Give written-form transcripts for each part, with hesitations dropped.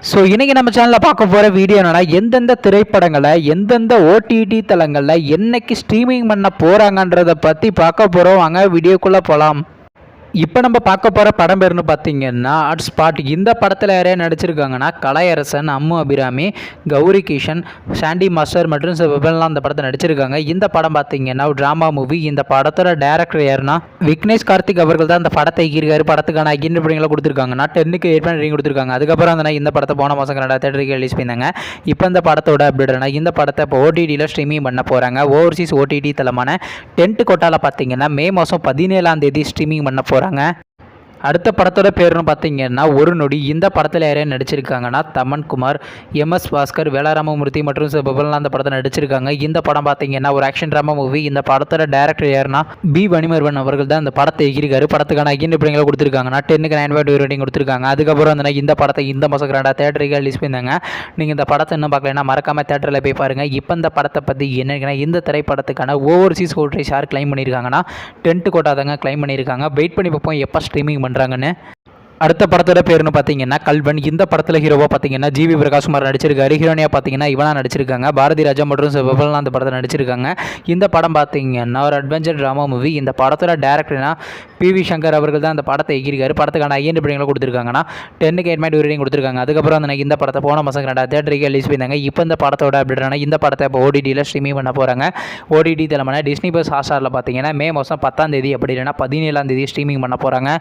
So இன்றைக்கி நம்ம சேனலில் பார்க்க போகிற வீடியோ என்னன்னா, எந்தெந்த திரைப்படங்களை எந்தெந்த ஓடிடி தளங்களில் என்னைக்கு ஸ்ட்ரீமிங் பண்ண போகிறாங்கன்றதை பற்றி பார்க்க போகிறோம். வாங்க வீடியோக்குள்ளே போகலாம். இப்போ நம்ம பார்க்க போகிற படம் பேர்னு பார்த்தீங்கன்னா ஹாட் ஸ்பாட். இந்த படத்தில் யாரையா நடிச்சிருக்காங்கன்னா கலையரசன், அம்மு அபிராமி, கௌரி கிஷன், சாண்டி மாஸ்டர் மற்றும் சிவபெல்லாம் அந்த படத்தை நடிச்சிருக்காங்க. இந்த படம் பார்த்தீங்கன்னா ஒரு ட்ராமா மூவி. இந்த படத்தோட டேரக்டர் யாருன்னா விக்னேஷ் கார்த்திக் அவர்கள் தான் இந்த படத்தை இயக்கியிருக்காரு. படத்துக்கான அக்ரிமெண்ட்லாம் கொடுத்துருக்காங்கன்னா 10க்கு 8 ரேட்டிங் கொடுத்துருக்காங்க. அதுக்கப்புறம் அந்த இந்த படத்தை போன மாதம் கனடா தேட்டருக்கு ரிலீஸ் பண்ணியிருந்தாங்க. இப்போ இந்த படத்தோட அப்டேட்னா இந்த படத்தை இப்போ ஓடிடியில் ஸ்ட்ரீமிங் பண்ண போகிறாங்க. ஓவர்சீஸ் ஓடிடி தளமான டென்ட் கோட்டாவில் பார்த்தீங்கன்னா மே மாதம் 17ஆம் தேதி ஸ்ட்ரீமிங் பண்ண போகிறாங்க. அடுத்த படத்தோட பேருன்னு பார்த்தீங்கன்னா ஒரு நொடி. இந்த படத்தில் யாரையும் நடிச்சிருக்காங்கன்னா தமன்குமார், எம்எஸ் பாஸ்கர், வேளாராமமூர்த்தி மற்றும் சிவபெல்லாம் அந்த படத்தை நடிச்சிருக்காங்க. இந்த படம் பார்த்தீங்கன்னா ஒரு ஆக்ஷன் ட்ராமா மூவி. இந்த படத்தோட டேரக்டர் யாருன்னா பி வணிமர்வன் அவர்கள் தான் இந்த படத்தை இயக்கியிருக்காரு. படத்துக்கான அக்ரிமெண்ட்களை கொடுத்துருக்காங்கன்னா 10க்கு 9 ரேட்டிங் கொடுத்துருக்காங்க. அதுக்கப்புறம் இந்த படத்தை இந்த மாதம் கனடா தேட்டருக்கு ரிலீஸ் பண்ணியிருந்தாங்க. நீங்கள் இந்த படத்தை இன்னும் பார்க்கலன்னா மறக்காமல் தேட்டரில் போய் பாருங்கள். இப்போ இந்த படத்தை பற்றி என்னன்னா இந்த திரைப்படத்துக்கான ஓவர்சீஸ் கோட்ரேஸ் யார் கிளைம் பண்ணியிருக்காங்கன்னா டென்ட் கோட்டா தாங்க கிளைம் பண்ணியிருக்காங்க. வெயிட் பண்ணி பார்ப்போம் எப்போ ஸ்ட்ரீமிங் பண்ணுறாங்கன்னு. அடுத்த படத்தோட பேருன்னு பார்த்தீங்கன்னா கல்வன். இந்த படத்தில் ஹீரோவாக பார்த்தீங்கன்னா ஜிவி பிரகாஷ்குமார் நடிச்சிருக்காரு. ஹீரோனியாக பார்த்தீங்கன்னா இவனா நடிச்சிருக்காங்க. பாரதி ராஜா மற்றும் சிவபெல்லாம் அந்த படத்தில் நடிச்சிருக்காங்க. இந்த படம் பார்த்தீங்கன்னா ஒரு அட்வென்ச்சர் ட்ராமா மூவி. இந்த படத்தோட டேரக்டர்னா PV சங்கர் அவர்கள் தான் அந்த படத்தை இயக்கியிருக்காரு. படத்துக்கான IMDb கொடுத்துருக்காங்கன்னா 10க்கு 8 ரேட்டிங் கொடுத்துருக்காங்க. அதுக்கப்புறம் இந்த படத்தை போன மாதம் கனடா தேட்டருக்கு ரிலீஸ் பண்ணியிருந்தாங்க. இப்போ இந்த படத்தோட அப்டேட்டான இந்த படத்தை இப்போ ஓடிடியில் ஸ்ட்ரீமிங் பண்ண போகிறாங்க. ஓடிடி தளமான டிஸ்னி + ஹாட்ஸ்டாரில் பார்த்தீங்கன்னா மே மாதம் 10ஆம் தேதி அப்படி இல்லைன்னா 17ஆம் தேதி ஸ்ட்ரீமிங் பண்ண போகிறாங்க.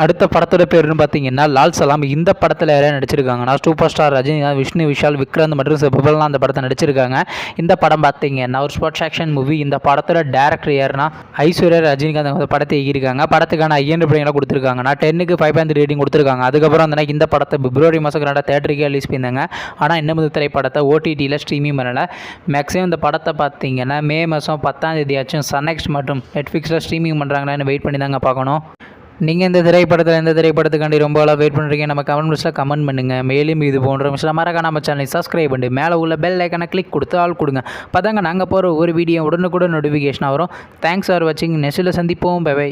அடுத்த படத்தோட பேருன்னு பார்த்தீங்கன்னா லால் சலாம். இந்த படத்தில் யாரையும் நடிச்சிருக்காங்கன்னா சூப்பர் ஸ்டார் ரஜினிகாந்த், விஷ்ணு விஷால், விக்ராந்த் மற்றும் சிவபெல்லாம் அந்த படத்தை நடிச்சிருக்காங்க. இந்த படம் பார்த்தீங்கன்னா ஒரு ஸ்போர்ட்ஸ் ஆக்ஷன் மூவி. இந்த படத்தோட டேரக்டர் யாருன்னா ஐஸ்வர்யா ரஜினிகாந்த் அந்த படத்தை இயக்கியிருக்காங்க. படத்துக்கான IMDb கொடுத்துருக்காங்கன்னா 10க்கு 5 ரேட்டிங் கொடுத்துருக்காங்க. அதுக்கப்புறம் இந்த படத்தை பிப்ரவரி மாதம் கனடா தேட்டருக்கு ரிலீஸ் பண்ணியிருந்தாங்க. ஆனால் இன்னும் இந்த திரைப்படத்தை ஓடிடியில் ஸ்ட்ரீமிங் பண்ணலை. மேக்ஸிமம் இந்த படத்தை பார்த்தீங்கன்னா மே மாதம் 10ஆம் தேதி ஆச்சும் சன்நெக்ஸ்ட் மற்றும் நெட்ஃப்ளிக்ஸில் ஸ்ட்ரீமிங் பண்ணுறாங்களான்னு வெயிட் பண்ணி தாங்க பார்க்கணும். நீங்கள் இந்த திரைப்படத்துக்காண்டி ரொம்ப வெயிட் பண்ணுறீங்க. நம்ம கமெண்ட் பாக்ஸில் கமெண்ட் பண்ணுங்கள். மேலும் இது போன்ற விஷயம் மறக்காம நம்ம சேனலை சப்ஸ்கிரைப் பண்ணி மேலே உள்ள பெல் ஐக்கானை கிளிக் கொடுத்து ஆள் கொடுங்க. பார்த்தாங்க நாங்கள் போகிற ஒரு வீடியோ உடனுக்குடன் நோட்டிஃபிகேஷன் வரும். தேங்க்ஸ் ஃபார் வாட்சிங். நெக்ஸ்ட்டில் சந்திப்போம். Bye by.